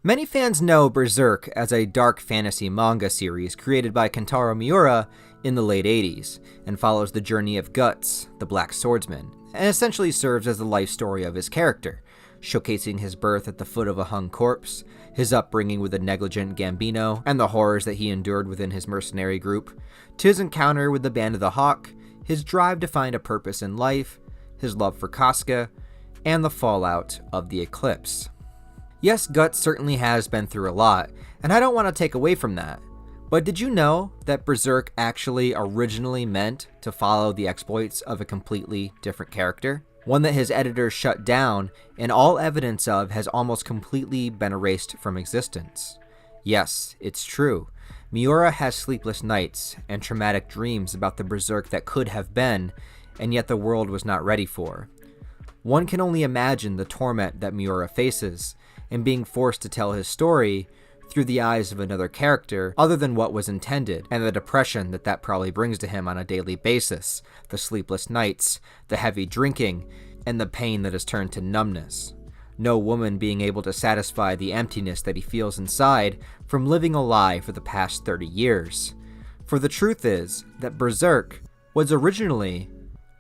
Many fans know Berserk as a dark fantasy manga series created by Kentaro Miura in the late 80s, and follows the journey of Guts, the Black Swordsman, and essentially serves as the life story of his character, showcasing his birth at the foot of a hung corpse, his upbringing with a negligent Gambino, and the horrors that he endured within his mercenary group, to his encounter with the Band of the Hawk, his drive to find a purpose in life, his love for Casca, and the fallout of the eclipse. Yes, Guts certainly has been through a lot, and I don't want to take away from that. But did you know that Berserk actually originally meant to follow the exploits of a completely different character? One that his editors shut down, and all evidence of has almost completely been erased from existence. Yes, it's true. Miura has sleepless nights and traumatic dreams about the Berserk that could have been, and yet the world was not ready for. One can only imagine the torment that Miura faces, and being forced to tell his story through the eyes of another character other than what was intended, and the depression that probably brings to him on a daily basis, the sleepless nights, the heavy drinking, and the pain that has turned to numbness. No woman being able to satisfy the emptiness that he feels inside from living a lie for the past 30 years. For the truth is that Berserk was originally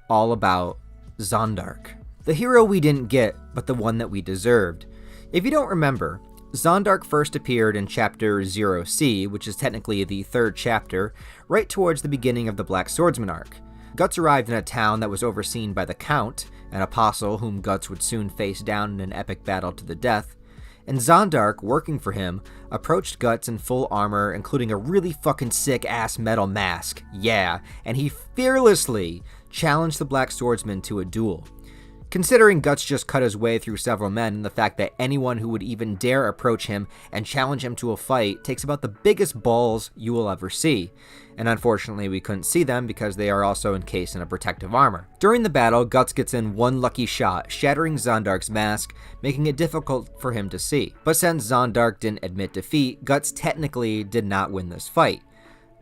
all about Zondark. The hero we didn't get, but the one that we deserved. If you don't remember, Zondark first appeared in Chapter 0C, which is technically the third chapter, right towards the beginning of the Black Swordsman arc. Guts arrived in a town that was overseen by the Count, an apostle whom Guts would soon face down in an epic battle to the death, and Zondark, working for him, approached Guts in full armor, including a really fucking sick-ass metal mask, yeah, and he fearlessly challenged the Black Swordsman to a duel. Considering Guts just cut his way through several men, and the fact that anyone who would even dare approach him and challenge him to a fight takes about the biggest balls you will ever see. And unfortunately we couldn't see them because they are also encased in a protective armor. During the battle, Guts gets in one lucky shot, shattering Zondark's mask, making it difficult for him to see. But since Zondark didn't admit defeat, Guts technically did not win this fight.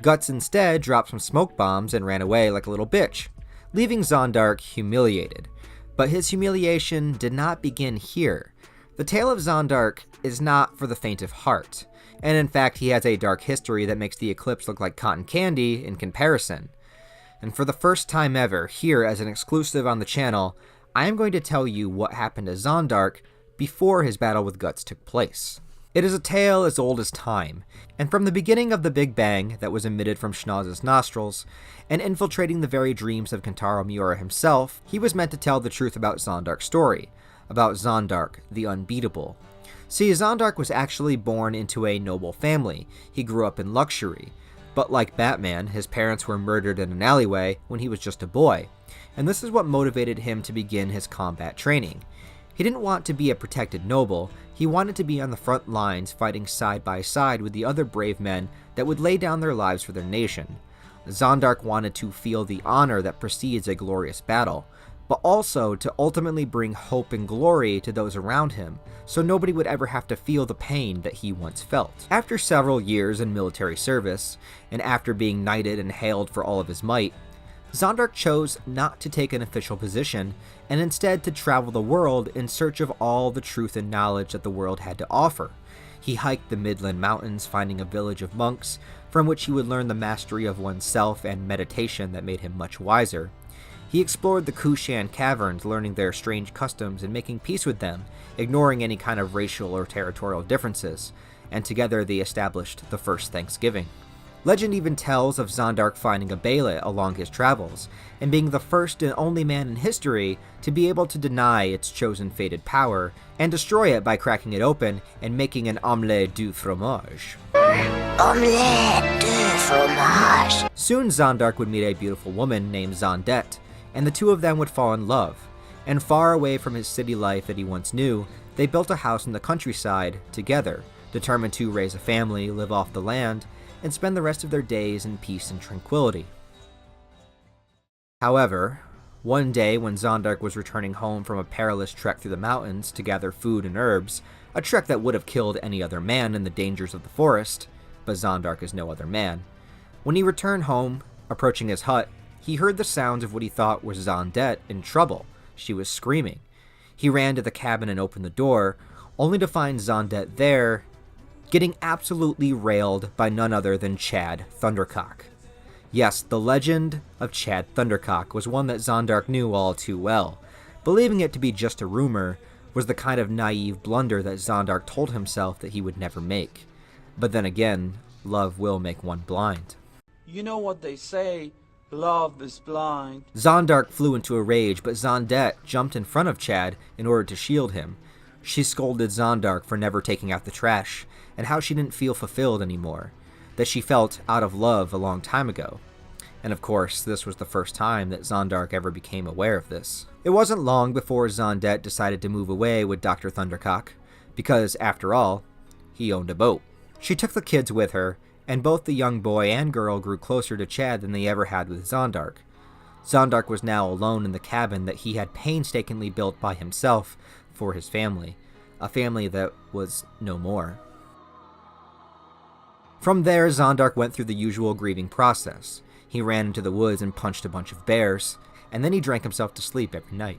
Guts instead dropped some smoke bombs and ran away like a little bitch, leaving Zondark humiliated. But his humiliation did not begin here. The tale of Zondark is not for the faint of heart, and in fact he has a dark history that makes the eclipse look like cotton candy in comparison. And for the first time ever, here as an exclusive on the channel, I am going to tell you what happened to Zondark before his battle with Guts took place. It is a tale as old as time, and from the beginning of the Big Bang that was emitted from Schnozz's nostrils, and infiltrating the very dreams of Kentaro Miura himself, he was meant to tell the truth about Zondark's story, about Zondark the Unbeatable. See, Zondark was actually born into a noble family. He grew up in luxury, but like Batman, his parents were murdered in an alleyway when he was just a boy, and this is what motivated him to begin his combat training. He didn't want to be a protected noble, he wanted to be on the front lines fighting side by side with the other brave men that would lay down their lives for their nation. Zondark wanted to feel the honor that precedes a glorious battle, but also to ultimately bring hope and glory to those around him, so nobody would ever have to feel the pain that he once felt. After several years in military service, and after being knighted and hailed for all of his might, Zondark chose not to take an official position, and instead to travel the world in search of all the truth and knowledge that the world had to offer. He hiked the Midland Mountains, finding a village of monks, from which he would learn the mastery of oneself and meditation that made him much wiser. He explored the Kushan caverns, learning their strange customs and making peace with them, ignoring any kind of racial or territorial differences, and together they established the first Thanksgiving. Legend even tells of Zondark finding a Beylet along his travels, and being the first and only man in history to be able to deny its chosen fated power, and destroy it by cracking it open and making an omelette du fromage. Omelette du fromage! Soon Zondark would meet a beautiful woman named Zondet, and the two of them would fall in love, and far away from his city life that he once knew, they built a house in the countryside together, determined to raise a family, live off the land, and spend the rest of their days in peace and tranquility. However, one day when Zondark was returning home from a perilous trek through the mountains to gather food and herbs, a trek that would have killed any other man in the dangers of the forest, but Zondark is no other man. When he returned home, approaching his hut, he heard the sounds of what he thought was Zondet in trouble. She was screaming. He ran to the cabin and opened the door, only to find Zondet there, getting absolutely railed by none other than Chad Thundercock. Yes, the legend of Chad Thundercock was one that Zondark knew all too well. Believing it to be just a rumor was the kind of naive blunder that Zondark told himself that he would never make. But then again, love will make one blind. You know what they say, love is blind. Zondark flew into a rage, but Zondet jumped in front of Chad in order to shield him. She scolded Zondark for never taking out the trash, and how she didn't feel fulfilled anymore, that she felt out of love a long time ago. And of course, this was the first time that Zondark ever became aware of this. It wasn't long before Zondet decided to move away with Dr. Thundercock, because, after all, he owned a boat. She took the kids with her, and both the young boy and girl grew closer to Chad than they ever had with Zondark. Zondark was now alone in the cabin that he had painstakingly built by himself for his family, a family that was no more. From there, Zondark went through the usual grieving process. He ran into the woods and punched a bunch of bears, and then he drank himself to sleep every night.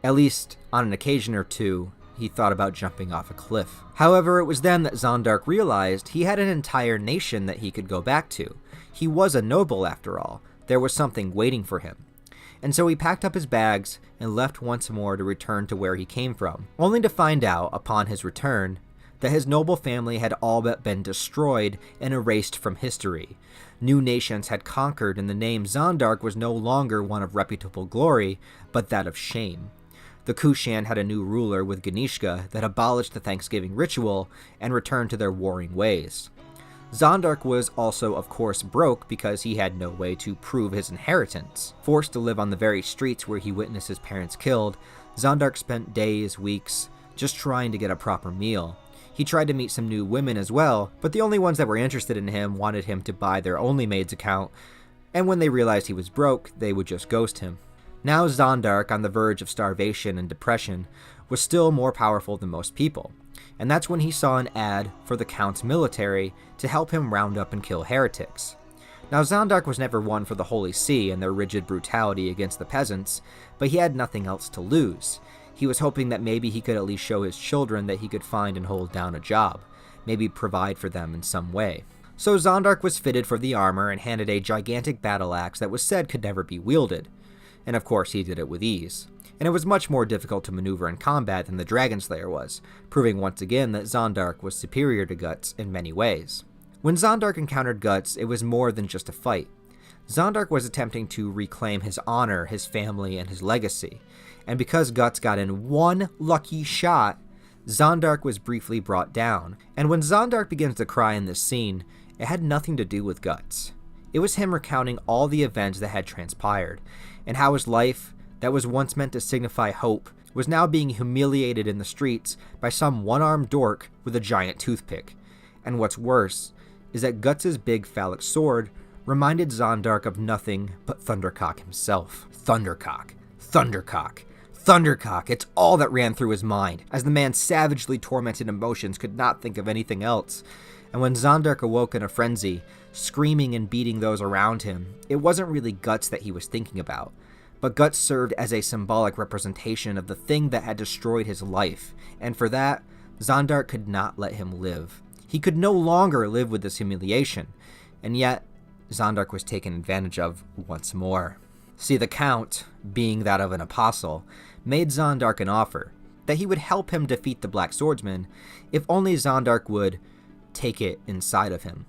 At least, on an occasion or two, he thought about jumping off a cliff. However, it was then that Zondark realized he had an entire nation that he could go back to. He was a noble, after all. There was something waiting for him. And so he packed up his bags and left once more to return to where he came from, only to find out, upon his return, that his noble family had all but been destroyed and erased from history. New nations had conquered, and the name Zondark was no longer one of reputable glory, but that of shame. The Kushan had a new ruler with Ganishka that abolished the Thanksgiving ritual and returned to their warring ways. Zondark was also, of course, broke because he had no way to prove his inheritance. Forced to live on the very streets where he witnessed his parents killed, Zondark spent days, weeks, just trying to get a proper meal. He tried to meet some new women as well, but the only ones that were interested in him wanted him to buy their only maid's account, and when they realized he was broke, they would just ghost him. Now Zondark, on the verge of starvation and depression, was still more powerful than most people, and that's when he saw an ad for the Count's military to help him round up and kill heretics. Now Zondark was never one for the Holy See and their rigid brutality against the peasants, but he had nothing else to lose. He was hoping that maybe he could at least show his children that he could find and hold down a job, maybe provide for them in some way. So Zondark was fitted for the armor and handed a gigantic battle axe that was said could never be wielded. And of course he did it with ease. And it was much more difficult to maneuver in combat than the Dragon Slayer was, proving once again that Zondark was superior to Guts in many ways. When Zondark encountered Guts, it was more than just a fight. Zondark was attempting to reclaim his honor, his family, and his legacy. And because Guts got in one lucky shot, Zondark was briefly brought down. And when Zondark begins to cry in this scene, it had nothing to do with Guts. It was him recounting all the events that had transpired, and how his life, that was once meant to signify hope, was now being humiliated in the streets by some one-armed dork with a giant toothpick. And what's worse is that Guts' big phallic sword reminded Zondark of nothing but Thundercock himself. Thundercock. Thundercock. Thundercock, it's all that ran through his mind, as the man's savagely tormented emotions could not think of anything else. And when Zondark awoke in a frenzy, screaming and beating those around him, it wasn't really Guts that he was thinking about, but Guts served as a symbolic representation of the thing that had destroyed his life, and for that, Zondark could not let him live. He could no longer live with this humiliation, and yet, Zondark was taken advantage of once more. See, the Count, being that of an apostle, made Zondark an offer that he would help him defeat the Black Swordsman if only Zondark would take it inside of him.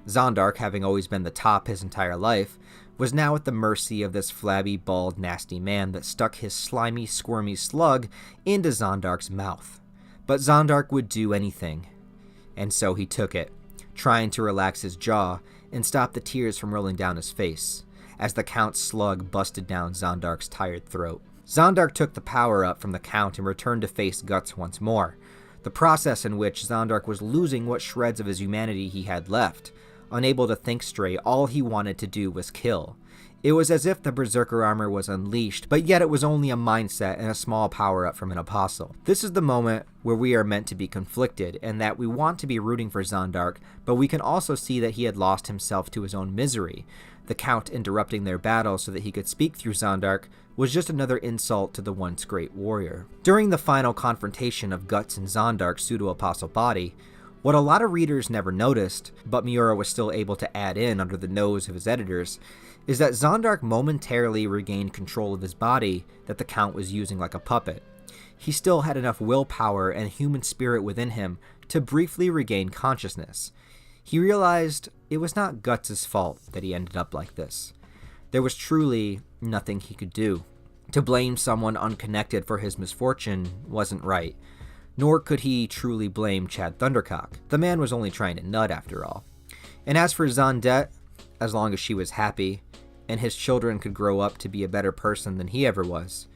Zondark, having always been the top his entire life, was now at the mercy of this flabby, bald, nasty man that stuck his slimy, squirmy slug into Zondark's mouth. But Zondark would do anything, and so he took it, trying to relax his jaw and stop the tears from rolling down his face, as the Count's slug busted down Zondark's tired throat. Zondark took the power-up from the Count and returned to face Guts once more, the process in which Zondark was losing what shreds of his humanity he had left. Unable to think straight, all he wanted to do was kill. It was as if the Berserker armor was unleashed, but yet it was only a mindset and a small power-up from an apostle. This is the moment where we are meant to be conflicted, and that we want to be rooting for Zondark, but we can also see that he had lost himself to his own misery. The Count interrupting their battle so that he could speak through Zondark was just another insult to the once great warrior. During the final confrontation of Guts and Zondark's pseudo-apostle body, What a lot of readers never noticed, but Miura was still able to add in under the nose of his editors, is that Zondark momentarily regained control of his body that the Count was using like a puppet. He still had enough willpower and human spirit within him to briefly regain consciousness. He realized it was not Guts' fault that he ended up like this. There was truly nothing he could do. To blame someone unconnected for his misfortune wasn't right, nor could he truly blame Chad Thundercock. The man was only trying to nut after all. And as for Zondette, as long as she was happy, and his children could grow up to be a better person than he ever was,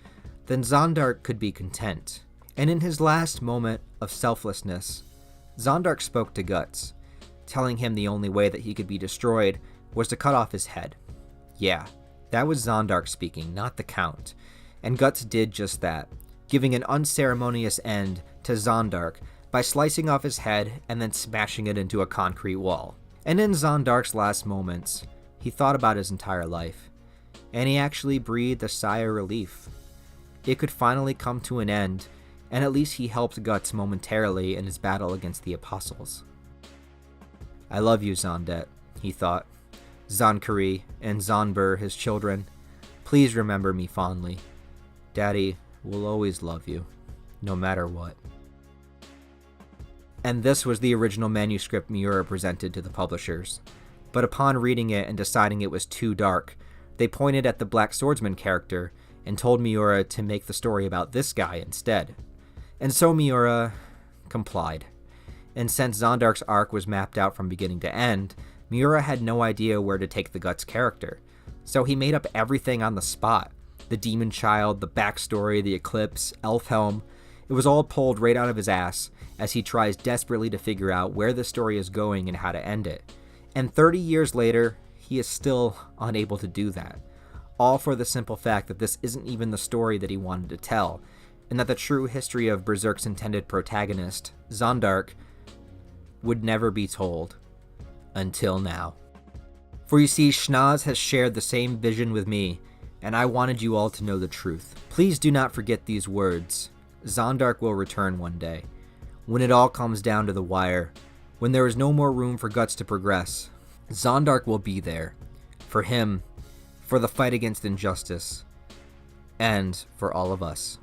then Zondark could be content. And in his last moment of selflessness, Zondark spoke to Guts, telling him the only way that he could be destroyed was to cut off his head. Yeah, that was Zondark speaking, not the Count. And Guts did just that, giving an unceremonious end to Zondark by slicing off his head and then smashing it into a concrete wall. And in Zondark's last moments, he thought about his entire life, and he actually breathed a sigh of relief. It could finally come to an end, and at least he helped Guts momentarily in his battle against the Apostles. I love you, Zondet, he thought. Zonkari and Zonbur, his children, please remember me fondly. Daddy will always love you, no matter what. And this was the original manuscript Miura presented to the publishers. But upon reading it and deciding it was too dark, they pointed at the Black Swordsman character and told Miura to make the story about this guy instead. And so Miura complied. And since Zondark's arc was mapped out from beginning to end, Miura had no idea where to take the Guts character. So he made up everything on the spot. The Demon Child, the backstory, the Eclipse, Elfhelm. It was all pulled right out of his ass as he tries desperately to figure out where the story is going and how to end it. And 30 years later, he is still unable to do that. All for the simple fact that this isn't even the story that he wanted to tell, and that the true history of Berserk's intended protagonist, Zondark, would never be told. Until now. For you see, Schnoz has shared the same vision with me, and I wanted you all to know the truth. Please do not forget these words. Zondark will return one day. When it all comes down to the wire, when there is no more room for Guts to progress, Zondark will be there. For him, for the fight against injustice, and for all of us.